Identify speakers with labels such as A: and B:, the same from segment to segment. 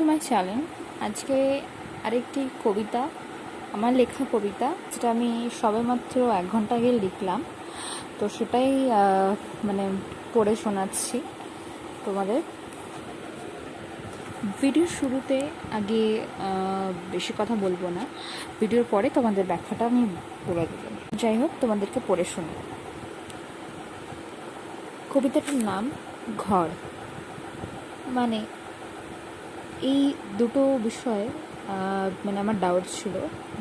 A: To my channel. আজকে আরেকটি কবিতা, আমার লেখা কবিতা, যেটা আমি সবেমাত্র 1 ঘন্টা আগে লিখলাম। তো সেটাই মানে পড়ে শোনাচ্ছি তোমাদের। ভিডিওর শুরুতে আগে বেশি কথা বলবো না, ভিডিওর পরে তোমাদের ব্যাখ্যাটা আমি বলে দেবো। যাই হোক, তোমাদেরকে পড়ে শোনাব। কবিতাটার নাম ঘর। মানে এই দুটো বিষয়ে মানে আমার ডাউট ছিল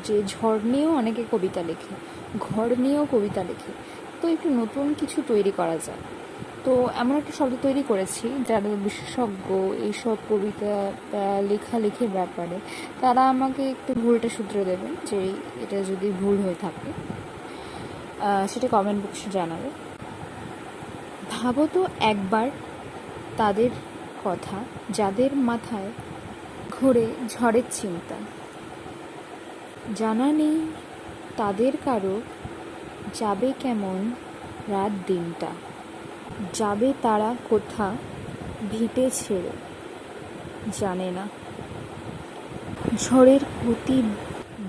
A: যে ঝড় নিয়েও অনেকে কবিতা লেখে, ঘর নিয়েও কবিতা লেখে, তো একটু নতুন কিছু তৈরি করা যায়। তো এমন একটা শব্দ তৈরি করেছি যারা বিশেষজ্ঞ এইসব কবিতা লেখালেখির ব্যাপারে, তারা আমাকে একটু ভুলটা শুধরে দেবেন যে এটা যদি ভুল হয়ে থাকে সেটা কমেন্ট বক্সে জানাবে। ভাবো তো একবার তাদের কথা যাদের মাথায় ঘোরে ঝড়ের চিন্তা, জানা নেই তাদের কারো যাবে কেমন রাত দিনটা, যাবে তারা কোথা ভিটে ছেড়ে জানে না, ঝড়ের গতি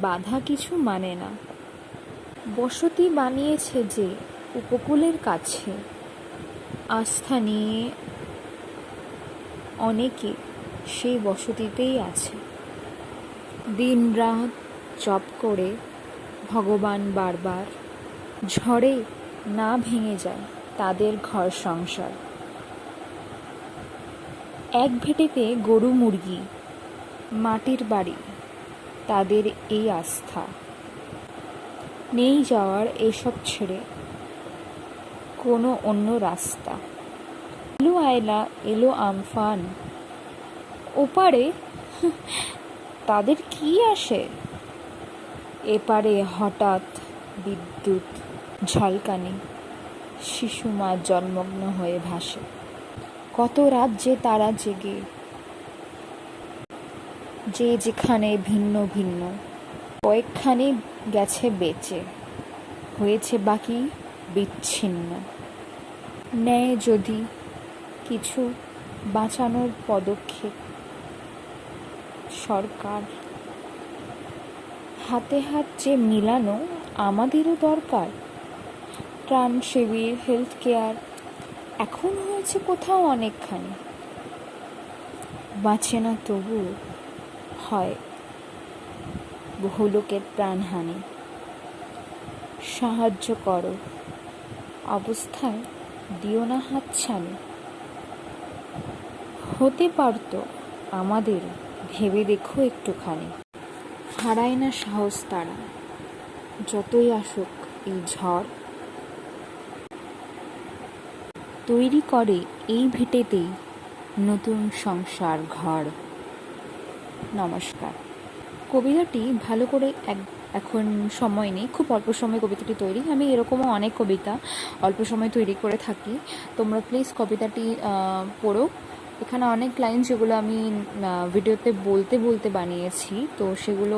A: বাধা কিছু মানে না, বসতি বানিয়েছে যে উপকূলের কাছে, আস্থা নিয়ে অনেকে সেই বসতিতেই আছে, দিন রাত জপ করে ভগবান বারবার, ঝড়ে না ভেঙে যায় তাদের ঘর সংসার। এক ভেটেতে গরু মুরগি, মাটির বাড়ি তাদের এই আস্থা, নেই যাওয়ার এসব ছেড়ে কোনো অন্য রাস্তা। এলো আয়লা এলো আমফান, ওপারে তাদের কি আসে, এপারে হঠাৎ বিদ্যুৎ ঝলকানি, শিশু মা জলমগ্ন হয়ে ভাসে, কত রাত যে তারা জেগে, যে যেখানে ভিন্ন ভিন্ন, কয়েকখানি গেছে বেঁচে, হয়েছে বাকি বিচ্ছিন্ন। নেয় যদি কিছু বাঁচানোর পদক্ষেপ সরকার, হাতে হাত যে মিলানো আমাদেরও দরকার। ত্রাণ শিবির, হেলথ কেয়ার এখন হয়েছে কোথাও অনেকখানি, বাঁচে না তবু হয় বহু লোকের প্রাণহানি। সাহায্য করো, অবস্থায় দিও না হাতছানি, হতে পারতো আমাদের ভেবে দেখো একটুখানি। হারায় না সাহস তারা, যতই আসুক এই ঝড়, তৈরি করে এই ভিটেতেই নতুন সংসার ঘর। নমস্কার। কবিতাটি ভালো করে এখন সময় নেই, খুব অল্প সময় কবিতাটি তৈরি। আমি এরকমও অনেক কবিতা অল্প সময় তৈরি করে থাকি, তোমরা প্লিজ কবিতাটি পড়ো। এখানে অনেক লাইন যেগুলো আমি ভিডিওতে বলতে বলতে বানিয়েছি, তো সেগুলো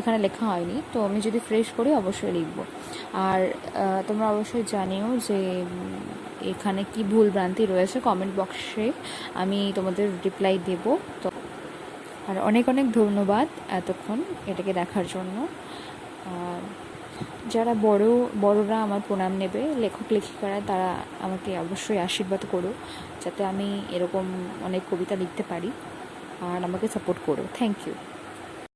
A: এখানে লেখা হয়নি, তো আমি যদি ফ্রেশ করি অবশ্যই লিখব। আর তোমরা অবশ্যই জানিও যে এখানে কি ভুল ভ্রান্তি রয়েছে, কমেন্ট বক্সে আমি তোমাদের রিপ্লাই দেব। তো আর অনেক অনেক ধন্যবাদ এতক্ষণ এটাকে দেখার জন্য। যারা বড়রা আমার প্রণাম নেবে, লেখক লেখিকারা, তারা আমাকে অবশ্যই আশীর্বাদ করো যাতে আমি এরকম অনেক কবিতা লিখতে পারি, আর আমাকে সাপোর্ট করো। Thank you.